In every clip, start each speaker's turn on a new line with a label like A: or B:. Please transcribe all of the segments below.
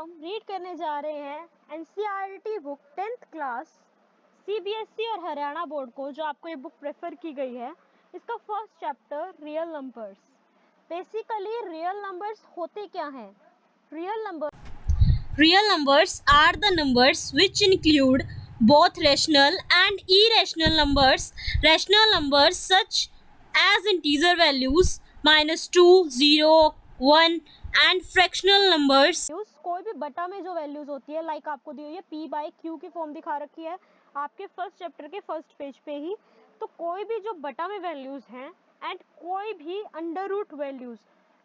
A: हम रीड करने जा रहे हैं NCERT book 10th class CBSE और हरियाणा बोर्ड को, जो आपको ये बुक प्रेफर की गई है, इसका first chapter real numbers. Basically real numbers होते क्या हैं?
B: Real numbers are the numbers which include both rational and irrational numbers. Rational numbers such as integer values -2, 0, 1 and fractional numbers.
A: कोई भी बटा में जो वैल्यूज होती है, लाइक आपको दी हुई है पी बाई क्यू की फॉर्म दिखा रखी है आपके फर्स्ट चैप्टर के फर्स्ट पेज पे ही। तो कोई भी जो बटा में वैल्यूज हैं एंड कोई भी अंडर रूट वैल्यूज,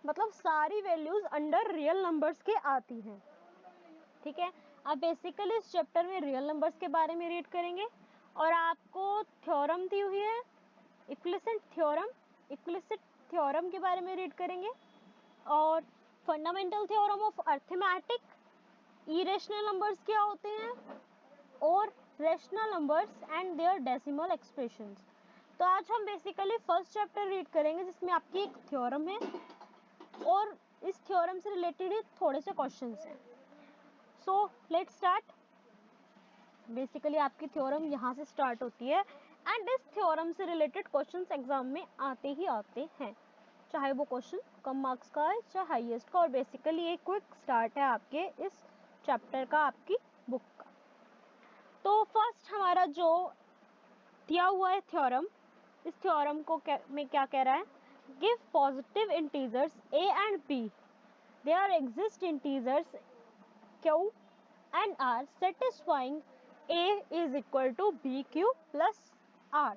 A: मतलब सारी वैल्यूज अंडर रियल नंबर्स के आती हैं। ठीक है, आप बेसिकली इस चैप्टर में रियल नंबर्स के बारे में रीड करेंगे और आपको थ्योरम दी हुई है इक्विलिसेंट थ्योरम के बारे में रीड करेंगे और fundamental theorem of arithmetic, irrational numbers क्या होते हैं और rational numbers and their decimal expressions. तो आज हम बेसिकली फर्स्ट चैप्टर रीड करेंगे जिसमें आपकी एक थ्योरम है और इस थ्योरम से रिलेटेड ही थोड़े से क्वेश्चंस हैं। So let's start. बेसिकली आपकी थ्योरम यहाँ से स्टार्ट होती है एंड इस थ्योरम से रिलेटेड क्वेश्चंस एग्जाम में आते ही आते हैं, चाहे वो क्वेश्चन कम मार्क्स का है चाहे हाईएस्ट का। और बेसिकली एक क्विक स्टार्ट है आपके इस चैप्टर का, आपकी बुक का। तो फर्स्ट हमारा जो दिया हुआ है थ्योरम, इस थ्योरम को में क्या कह रहा है? Give positive integers a and b, there exist integers q and r satisfying a is equal to bq plus r।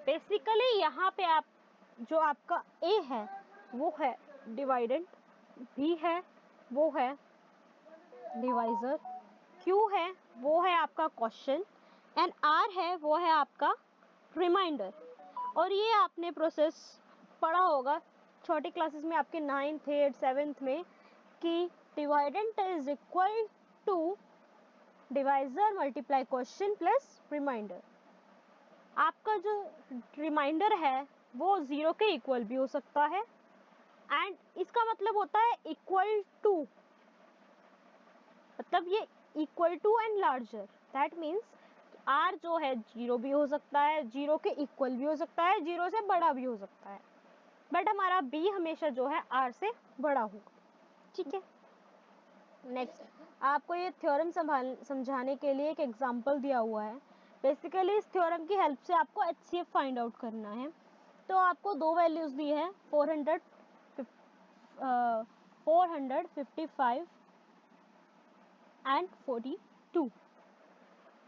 A: Basically यहाँ पे आप जो आपका a है वो है डिवाइडेंट, b है वो है डिवाइजर, q है वो है आपका क्वेश्चन एंड r है वो है आपका रिमाइंडर। और ये आपने प्रोसेस पढ़ा होगा छोटी क्लासेस में आपके 9th 8th 7th में कि dividend is equal to divisor multiply question plus reminder. आपका जो रिमाइंडर है वो 0 के इक्वल भी हो सकता है एंड इसका मतलब होता है इक्वल टू, मतलब ये equal to and larger. That means r जो है 0 भी हो सकता है, 0 के इक्वल भी हो सकता है, 0 से बड़ा भी हो सकता है, बट हमारा b हमेशा जो है r से बड़ा होगा। ठीक है, नेक्स्ट आपको ये थ्योरम समझाने के लिए एक एग्जांपल दिया हुआ है। बेसिकली इस थ्योरम की हेल्प से आपको HCF फाइंड आउट करना है। तो आपको दो वैल्यूज दी है 455 एंड 42।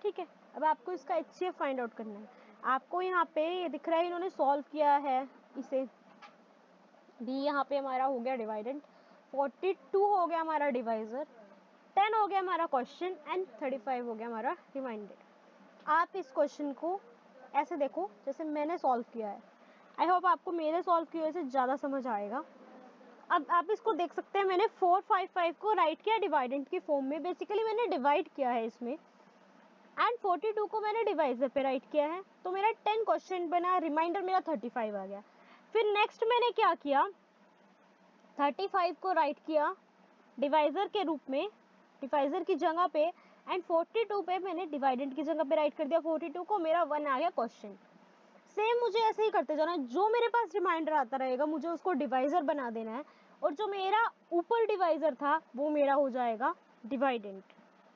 A: ठीक है, अब आपको इसका HCF फाइंड आउट करना है। आपको यहाँ पे ये दिख रहा है इन्होंने सॉल्व किया है इसे, b यहाँ पे हमारा हो गया डिवाइडेंट, 42 हो गया हमारा डिवाइजर, 10 हो गया हमारा क्वेश्चन एंड 35 हो गया हमारा रिमाइंडर। आप इस क्वेश्चन को ऐसे देखो जैसे मैंने सॉल्व किया है। आई होप आपको मेरे सॉल्व किए से ज़्यादा समझ आएगा। अब आप इसको देख सकते हैं, मैंने 455 को राइट किया डिवाइडेंट की फॉर्म में। बेसिकली मैंने डिवाइड किया है इसमें एंड 42 को मैंने डिवाइजर पे राइट किया है, तो मेरा 10 क्वेश्चन बना, रिमाइंडर मेरा 35 आ गया। फिर नेक्स्ट मैंने क्या किया, 35 को राइट किया डिवाइजर के रूप में, डिवाइजर की जगह पे, एंड 42 पे मैंने डिवाइडेंट की जगह पे राइट कर दिया 42 को, मेरा 1 आ गया क्वेश्चन। सेम मुझे ऐसे ही करते जाना, जो मेरे पास रिमाइंडर आता रहेगा मुझे उसको डिवाइजर बना देना है और जो मेरा ऊपर डिवाइजर था वो मेरा हो जाएगा डिवाइडेंट।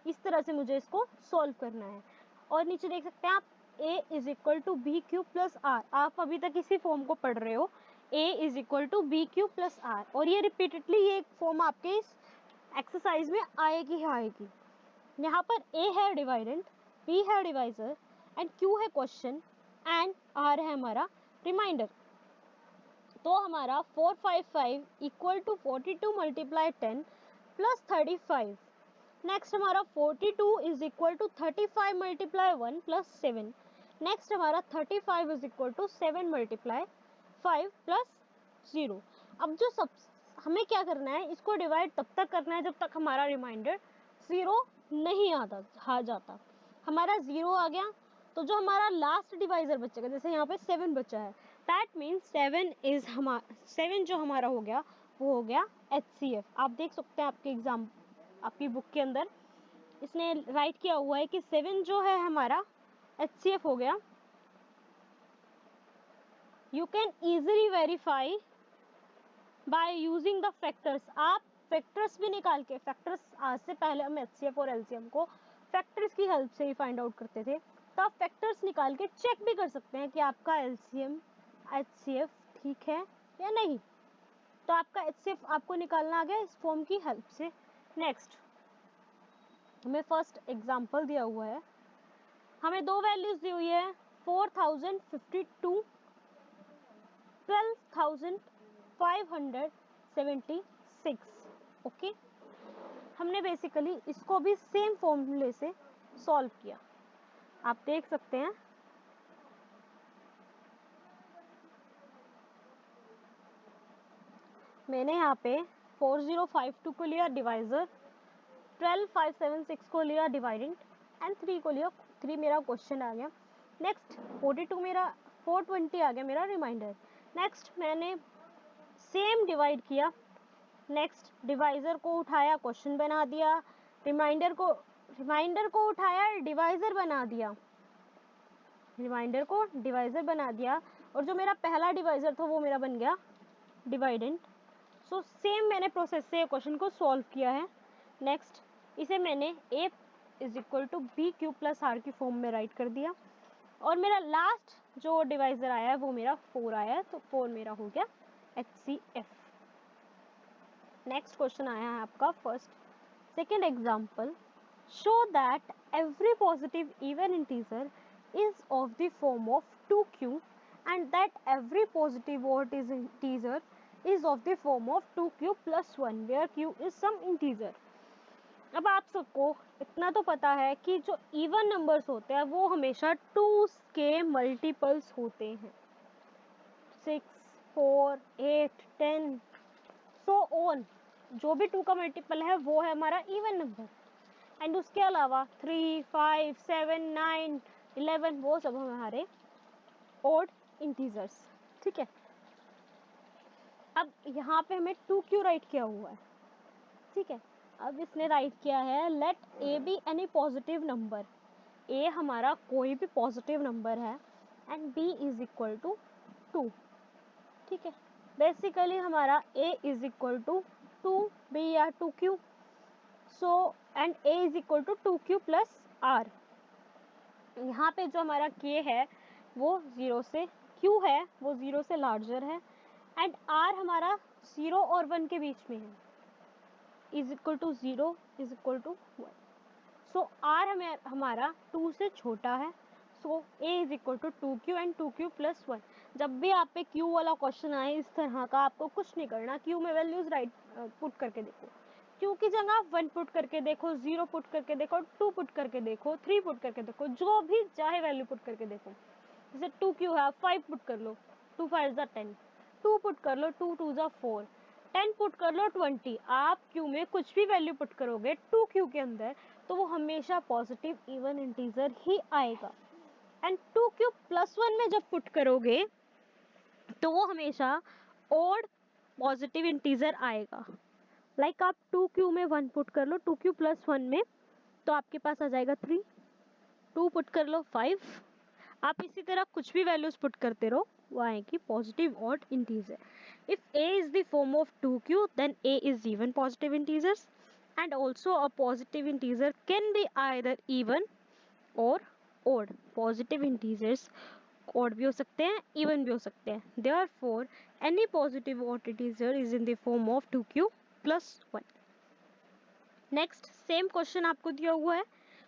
A: इस तरह से मुझे इसको सॉल्व करना है। और नीचे देख सकते हैं आप a is equal to B Q plus R. आप अभी तक इसी फॉर्म को पढ़ रहे हो, a is equal to B Q plus R, और ये रिपीटेडली ये फॉर्म आपके इस एक्सरसाइज में आएगी ही आएगी। यहाँ पर a है डिवाइडेंट, b है डिवाइजर एंड q है क्वेश्चन एंड r है हमारा रिमाइंडर। तो हमारा 455 equal to 42 multiply 10 plus 35। Next हमारा 42 is equal to 35 multiply 1 plus 7। Next हमारा 35 is equal to 7 multiply 5 plus 0। अब जो सब हमें क्या करना है, इसको डिवाइड तब तक करना है जब तक हमारा रिमाइंडर 0 नहीं आ जाता। हमारा 0 आ गया तो जो हमारा लास्ट डिवाइजर बचेगा, जैसे यहाँ पे 7 बचा है, दैट मीन्स 7 जो हमारा हो गया वो हो गया HCF। आप देख सकते हैं आपके एग्जाम आपकी बुक के अंदर इसने राइट किया हुआ है कि 7 जो है हमारा HCF हो गया. You can easily verify by using the factors. आप फैक्टर्स भी निकाल के, फैक्टर्स आज से पहले हम HCF और LCM को फैक्टर्स की हेल्प से ही फाइंड आउट करते थे, तो आप फैक्टर्स निकाल के चेक भी कर सकते हैं कि आपका LCM HCF ठीक है या नहीं. तो आपका HCF आपको निकालना आ गया इस फॉर्म की हेल्प से. नेक्स्ट हमें फर्स्ट एग्जांपल दिया हुआ है, हमें दो वैल्यूज दी हुई है 4052, 12,576. ओके, हमने बेसिकली इसको भी सेम फॉर्मूले से सॉल्व किया. आप देख सकते हैं मैंने यहाँ पे 4052 को लिया डिवाइजर, 12576 को लिया डिवाइडेंड एंड 3 को लिया. 3 मेरा क्वेश्चन आ गया. नेक्स्ट 42 मेरा 420 आ गया मेरा रिमाइंडर. नेक्स्ट मैंने सेम डिवाइड किया, नेक्स्ट डिवाइजर को उठाया क्वेश्चन बना दिया, रिमाइंडर को उठाया डिवाइजर बना दिया, रिमाइंडर को डिवाइजर बना दिया, और जो मेरा पहला डिवाइजर था वो मेरा बन गया डिवाइडेंड. सो सेम मैंने प्रोसेस से क्वेश्चन को सॉल्व किया है. नेक्स्ट इसे मैंने a is equal to B Q plus R की फॉर्म में राइट कर दिया, और मेरा लास्ट जो डिवाइजर आया है वो मेरा 4 आया है, तो 4 मेरा हो गया HCF. नेक्स्ट क्वेश्चन आया है आपका first second example, show that every positive even integer is of the form of 2q and that every positive odd integer is of the form of 2q plus 1 where q is some integer. अब आप सबको इतना तो पता है कि जो even numbers होते हैं वो हमेशा 2 के मल्टीपल्स होते हैं, 6, 4, 8, 10 सो ऑन. जो भी 2 का मल्टीपल है वो है हमारा इवन नंबर, एंड उसके अलावा 3, 5, 7, 9, 11 वो सब हमारे ओड इंटीजर्स. ठीक है, अब यहाँ पे हमें 2 क्यों राइट किया हुआ है. ठीक है, अब इसने राइट किया है let a b any positive number. A हमारा कोई भी पॉजिटिव नंबर है and B is equal to 2. ठीक है, बेसिकली हमारा ए इज इक्वल टू 2b या 2q. So and A is equal to 2q plus R. यहाँ पे जो हमारा k है वो 0 से, q है वो 0 से लार्जर है, एंड r हमारा 0 और 1 के बीच में है, is equal to 0 is equal to 1. So r हमारा 2 से छोटा है, so a is equal to 2q and 2q plus 1. जब भी आप पे q वाला क्वेश्चन आए इस तरह का, आपको कुछ नहीं करना, q में वैल्यूज राइट पुट करके देखो, q की जगह 1 पुट करके देखो, 0 पुट करके देखो, 2 पुट करके देखो, 3 पुट करके देखो, जो भी चाहे वैल्यू पुट करके देखो. जैसे 2q है 5 पुट कर लो, 2 5 जा 10, 2 पुट कर लो, 2 2 जा 4, 10 पुट कर लो 20. आप q में कुछ भी वैल्यू पुट करोगे 2q के अंदर तो वो हमेशा पॉजिटिव इवन इंटीजर ही आएगा, एंड 2q प्लस 1 में जब पुट करोगे तो वो हमेशा ओड पॉजिटिव इंटीजर आएगा. लाइक आप 2q में 1 पुट कर लो 2q प्लस 1 में, तो आपके पास आ जाएगा 3, 2 पुट कर लो 5. आप इसी तरह कुछ भी वैल्यूज पुट करते रहो, वो आएगी positive odd integer. If a is the form of 2q then a is even positive integers, and also a positive integer can be either even or odd. positive integers odd भी हो सकते हैं, even भी हो सकते हैं. therefore any positive odd integer is in the form of 2q plus 1. Next same question आपको दिया हुआ है,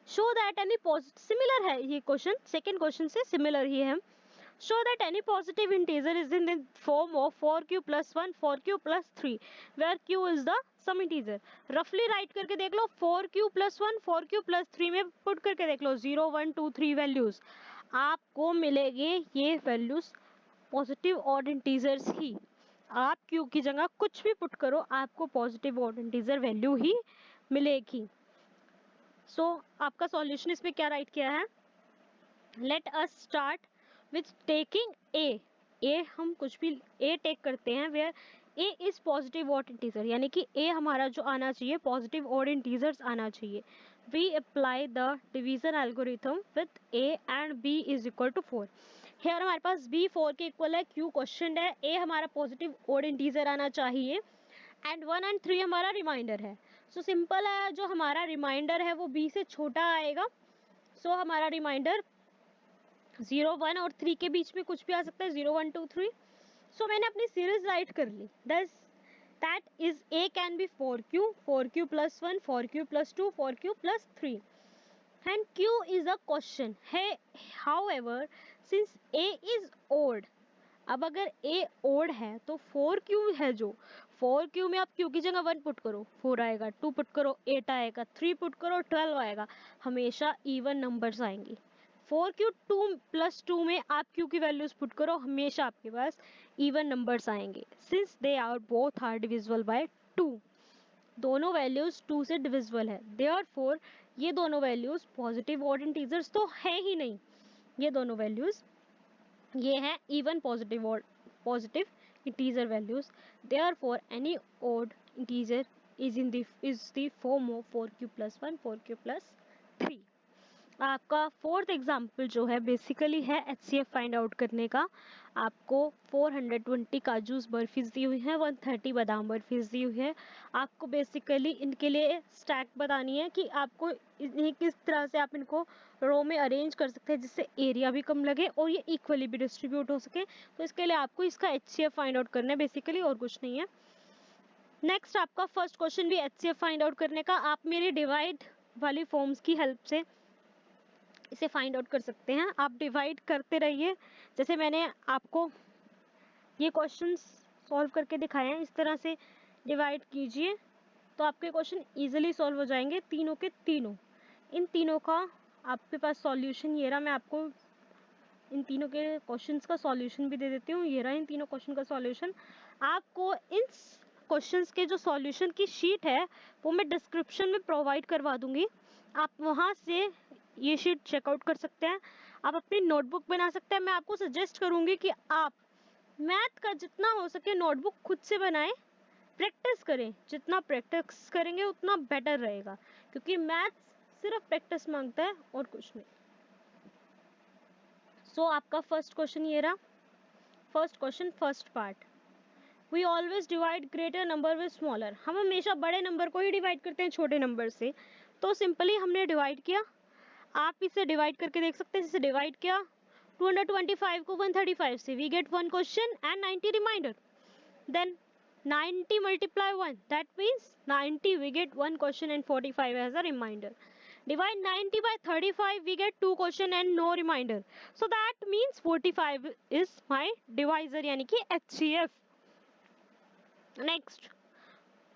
A: show that any positive, similar है ये क्वेश्चन, सेकेंड क्वेश्चन से सिमिलर ही है. Show that any positive integer is in the form of 4q plus 1 4q plus 3 where q is the some integer. रफली राइट करके देख लो, 4q प्लस 1 4q प्लस 3 में put करके देख लो 0 1 2 3 वैल्यूज, आपको मिलेंगे ये वैल्यूज पॉजिटिव ऑड इंटीजर्स ही. आप q की जगह कुछ भी पुट करो आपको पॉजिटिव ऑड इंटीजर वैल्यू ही मिलेगी. सो आपका सॉल्यूशन इसमें क्या राइट किया है, let us start with taking a. हम कुछ भी a टेक करते हैं where a is positive odd integer, यानी कि ए हमारा जो आना चाहिए पॉजिटिव ऑड इंटीजर्स आना चाहिए. We apply the division algorithm with A and B is equal to 4. Here हमारे पास बी 4 के इक्वल है, क्यू क्वेश्चन है, ए हमारा पॉजिटिव ऑड इंटीजर आना चाहिए एंड 1 एंड 3 हमारा रिमाइंडर है. सो सिंपल है, जो हमारा रिमाइंडर है वो बी से छोटा आएगा. सो हमारा रिमाइंडर 0 1 और 3 के बीच में कुछ भी आ सकता है, 0 1 2 3. सो मैंने अपनी सीरीज राइट कर ली. That is a can be 4q plus 1, 4q plus 2, 4q plus 3 and q is a question है. however since a is odd, अब अगर a odd है तो 4q है, जो 4q में आप q की जगह 1 पुट करो 4 आएगा, 2 पुट करो 8 आएगा, 3 पुट करो 12 आएगा, हमेशा इवन नंबर्स आएंगी. 4q 2 plus 2 में आप q की वैल्यूज पुट करो, हमेशा आपके पास इवन नंबर्स आएंगे. Since they are both are divisible by 2, दोनों वैल्यूज 2 से डिविजिबल है, देयरफॉर ये दोनों वैल्यूज पॉजिटिव ऑड इंटीजर्स तो है ही नहीं. ये दोनों वैल्यूज ये है even positive integer values. Therefore any odd integer is the form of 4q plus 1, 4q plus 3. आपका फोर्थ एग्जाम्पल जो है बेसिकली है HCF फाइंड आउट करने का. आपको 420 काजूस बर्फीज दी हुई है, 130 बादाम बर्फीज दी हुई है. आपको बेसिकली इनके लिए स्टैक बतानी है कि आपको इन्हें किस तरह से आप इनको रो में अरेंज कर सकते हैं जिससे एरिया भी कम लगे और ये इक्वली भी डिस्ट्रीब्यूट हो सके. तो इसके लिए आपको इसका HCF फाइंड आउट करना है बेसिकली, और कुछ नहीं है. नेक्स्ट आपका फर्स्ट क्वेश्चन भी HCF फाइंड आउट करने का. आप मेरी डिवाइड वाली फॉर्म्स की हेल्प से इसे फाइंड आउट कर सकते हैं. आप डिवाइड करते रहिए, जैसे मैंने आपको ये क्वेश्चंस सॉल्व करके दिखाए हैं, इस तरह से डिवाइड कीजिए तो आपके क्वेश्चन इजीली सॉल्व हो जाएंगे, तीनों के तीनों. इन तीनों का आपके पास सॉल्यूशन ये रहा. मैं आपको इन तीनों के क्वेश्चंस का सॉल्यूशन भी दे देती हूँ. ये रहा इन तीनों क्वेश्चन का सॉल्यूशन. आपको इन क्वेश्चंस के जो सॉल्यूशन की शीट है वो मैं डिस्क्रिप्शन में प्रोवाइड करवा दूंगी. आप वहाँ से ये शीट चेकआउट कर सकते हैं. आप अपनी नोटबुक बना सकते हैं. मैं आपको सजेस्ट करूंगी कि आप मैथ का जितना हो सके नोटबुक खुद से बनाएं, प्रैक्टिस करें. जितना प्रैक्टिस करेंगे उतना बेटर रहेगा, क्योंकि मैथ सिर्फ प्रैक्टिस मांगता है और कुछ नहीं. सो आपका फर्स्ट क्वेश्चन ये रहा. First question first part, we always divide greater number with smaller. हम हमेशा बड़े नंबर को ही डिवाइड करते हैं छोटे नंबर से. तो सिंपली हमने डिवाइड किया. आप इसे डिवाइड करके देख सकते हैं. इसे डिवाइड किया 225 को 135 से, we get 1 question and 90 reminder. Then 90 multiply 1, that means 90 we get 1 question and 45 as a reminder. Divide 90 by 35, we get 2 question and no reminder. So that means 45 is my divisor, यानी कि HCF. Next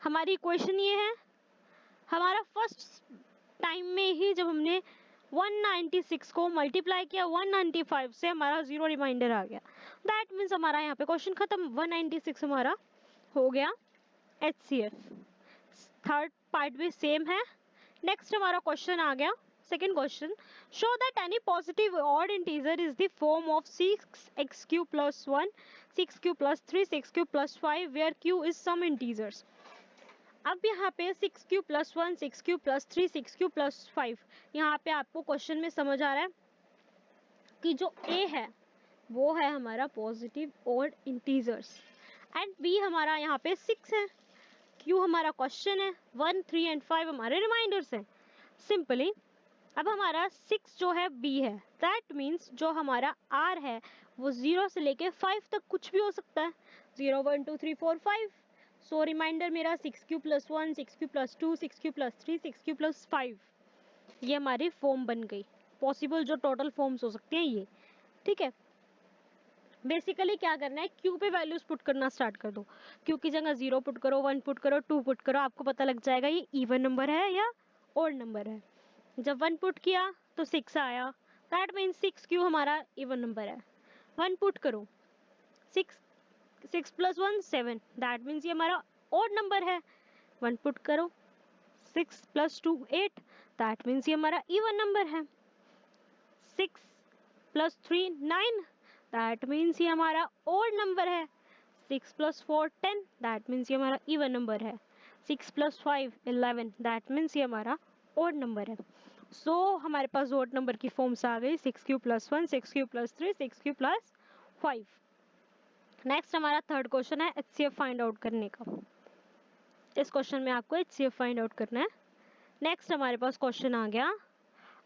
A: हमारी equation ये है. हमारा first time में ही जब हमने 196 को मल्टीप्लाई किया 195 से, हमारा 0 रिमाइंडर आ गया. दैट मीन्स हमारा यहाँ पे क्वेश्चन खत्म. 196 हमारा हो गया HCF. थर्ड पार्ट भी सेम है. नेक्स्ट हमारा क्वेश्चन आ गया second question, show that any positive odd integer is the form of 6xq plus 1, 6q plus 3, 6q plus 5 where q is some integers. अब यहाँ पे 6q plus 1, 6q plus 3, 6q plus 5, यहाँ पे आपको question में समझ आ रहा है कि जो a है वो है हमारा positive odd integers and b हमारा यहाँ पे 6 है, q हमारा क्वेश्चन है, 1, 3 एंड 5 हमारे रिमाइंडर्स हैं. सिंपली अब हमारा 6 जो है b है, दैट मीन्स जो हमारा r है वो 0 से लेके 5 तक कुछ भी हो सकता है. 0 1 2 3 4 5. सो रिमाइंडर मेरा 6q plus 1, 6q plus 2, 6q plus 3, 6q plus 5. ये हमारी फॉर्म बन गई. पॉसिबल जो टोटल फॉर्म्स हो सकते हैं ये. ठीक है. बेसिकली क्या करना है, क्यू पे वैल्यूज पुट करना स्टार्ट कर दो. क्यू की जगह 0 पुट करो, 1 पुट करो, 2 पुट करो. आपको पता लग जाएगा ये इवन नंबर है या ऑड नंबर है. जब 1 पुट किया तो 6 आया, दैट मीन्स 6q हमारा इवन नंबर है. 1 पुट करो, 6 plus 1 7, दैट मीन्स ये हमारा ऑड नंबर है. 1 पुट करो, 6 plus 2 8, दैट मीन्स ये हमारा इवन नंबर है. 6 plus 3 9, दैट मीन्स ये हमारा ऑड नंबर है. 6 + 4 10, दैट मीन्स ये हमारा इवन नंबर है। 6 + 5 11, दैट मीन्स ये हमारा ऑड नंबर है। सो हमारे पास ऑड नंबर की फॉर्म्स आ गई 6³ + 1, 6³ + 3, 6³ + 5। नेक्स्ट हमारा थर्ड क्वेश्चन है HCF फाइंड आउट करने का। इस क्वेश्चन में आपको HCF फाइंड आउट करना है। नेक्स्ट हमारे पास क्वेश्चन आ गया,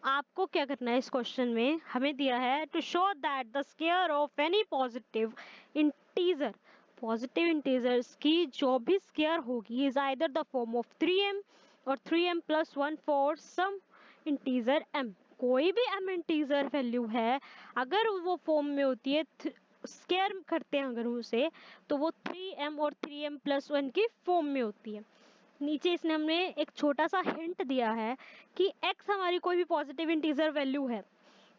A: आपको क्या करना है इस क्वेश्चन में, हमें दिया है to show that the square of any positive integer, positive integers की जो भी स्क्वायर होगी is either the form of 3m और 3m + 1 for some integer m। कोई भी m इंटीजर वैल्यू है, अगर वो फॉर्म में होती है, स्क्वायर करते हैं अगर उसे, तो वो 3m और 3m + 1 की फॉर्म में होती है। नीचे इसने हमने एक छोटा सा हिंट दिया है कि x हमारी कोई भी पॉजिटिव इंटीजर वैल्यू है,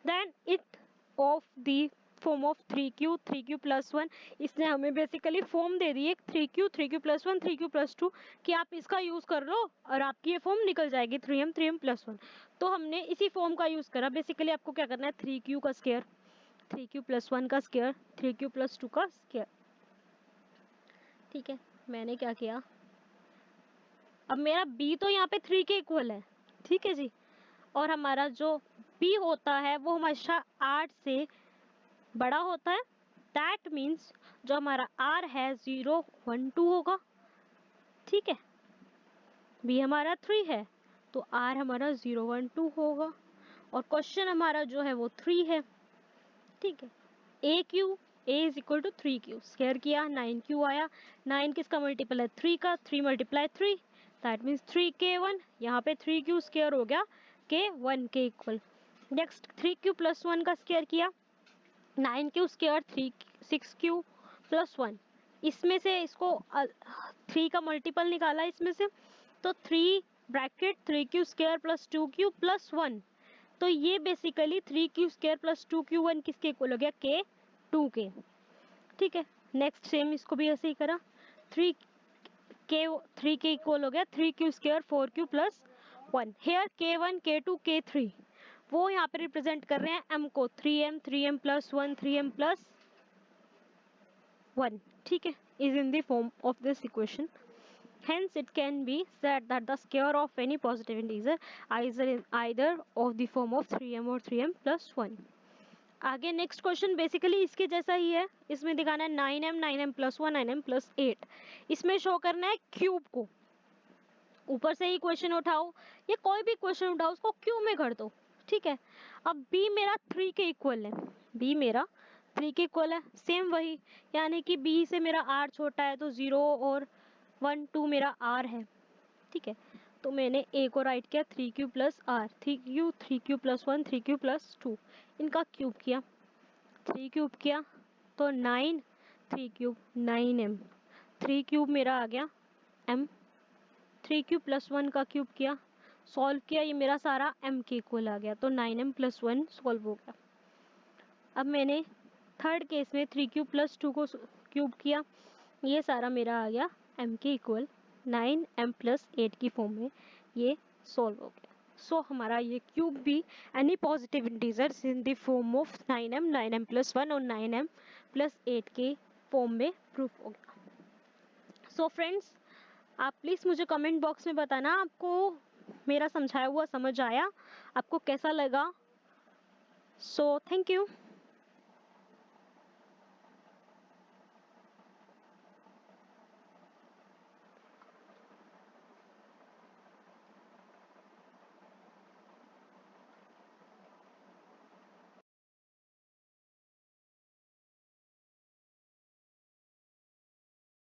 A: then it of the form of 3q 3q + 1। इसने हमें बेसिकली फॉर्म दे दी है 3q 3q + 1 3q + 2 कि आप इसका यूज कर लो और आपकी ये फॉर्म निकल जाएगी 3m 3m + 1। तो हमने इसी फॉर्म का यूज करा। बेसिकली आपको क्या करना है, 3q का स्क्वायर, 3q + 1 का स्क्वायर, 3q + 2 का स्क्वायर। ठीक है, मैंने क्या किया, अब मेरा b तो यहाँ पे 3 के इक्वल है, ठीक है जी, और हमारा जो b होता है वो हमेशा 8 से बड़ा होता है। दैट मीन्स जो हमारा r है 0 1 2 होगा, ठीक है। b हमारा 3 है तो r हमारा 0 1 2 होगा, और क्वेश्चन हमारा जो है वो 3 है, ठीक है। a is equal to 3q, square किया 9q आया। 9 किसका मल्टीपल है, 3 का, 3 × 3, दैट मीन्स 3k1। यहाँ पे 3q स्क्वायर हो गया k1 के इक्वल। नेक्स्ट 3q + 1 का स्क्वायर किया, 9q स्क्वायर 6q + 1। इसमें से इसको 3 का मल्टीपल निकाला इसमें से, तो 3 ब्रैकेट 3q स्क्वायर + 2q + 1। तो ये बेसिकली 3q स्क्वायर + 2q1 किसके इक्वल हो गया, k2 के, ठीक है। नेक्स्ट सेम इसको भी ऐसे ही करा, 3 के इक्वल हो गया 3q square 4q + 1। Hair k1 k2 k3 वो यहाँ पे रिप्रेजेंट कर रहे हैं m को, 3m 3m + 1 3m + 1, ठीक है, is in the form of this equation. Hence it can be said that the square of any positive integer either of the form of 3m or 3m + 1. आगे next question basically इसके जैसा ही है। इसमें दिखाना है 9m 9m + 1 9m + 8। इसमें show करना है क्यूब को। ऊपर से ही क्वेश्चन उठाओ या कोई भी क्वेश्चन उठाओ उसको क्यूब में कर दो, ठीक है। अब b मेरा 3 के इक्वल है, b मेरा 3 के इक्वल है, सेम वही, यानी कि b से मेरा r छोटा है तो 0 और 1 2 मेरा r है, ठीक है। तो मैंने a को राइट किया 3q + r, 3q + 1 3q + 2, इनका क्यूब किया, 3 क्यूब किया तो 9, 3 क्यूब 9m, 3 क्यूब मेरा आ गया m, 3q + 1 का क्यूब किया, सॉल्व किया, ये मेरा सारा m के इक्वल आ गया, तो 9m + 1 सॉल्व हो गया। अब मैंने थर्ड केस में 3q + 2 को क्यूब किया, ये सारा मेरा आ गया m के इक्वल, 9m + 8 की फॉर्म में ये सॉल्व हो गया। सो हमारा ये क्यूब भी any positive integers in the form of 9m 9m + 1 और 9m + 8 के फॉर्म में प्रूफ हो गया। सो फ्रेंड्स, आप प्लीज़ मुझे कमेंट बॉक्स में बताना आपको मेरा समझाया हुआ समझ आया, आपको कैसा लगा। So thank you.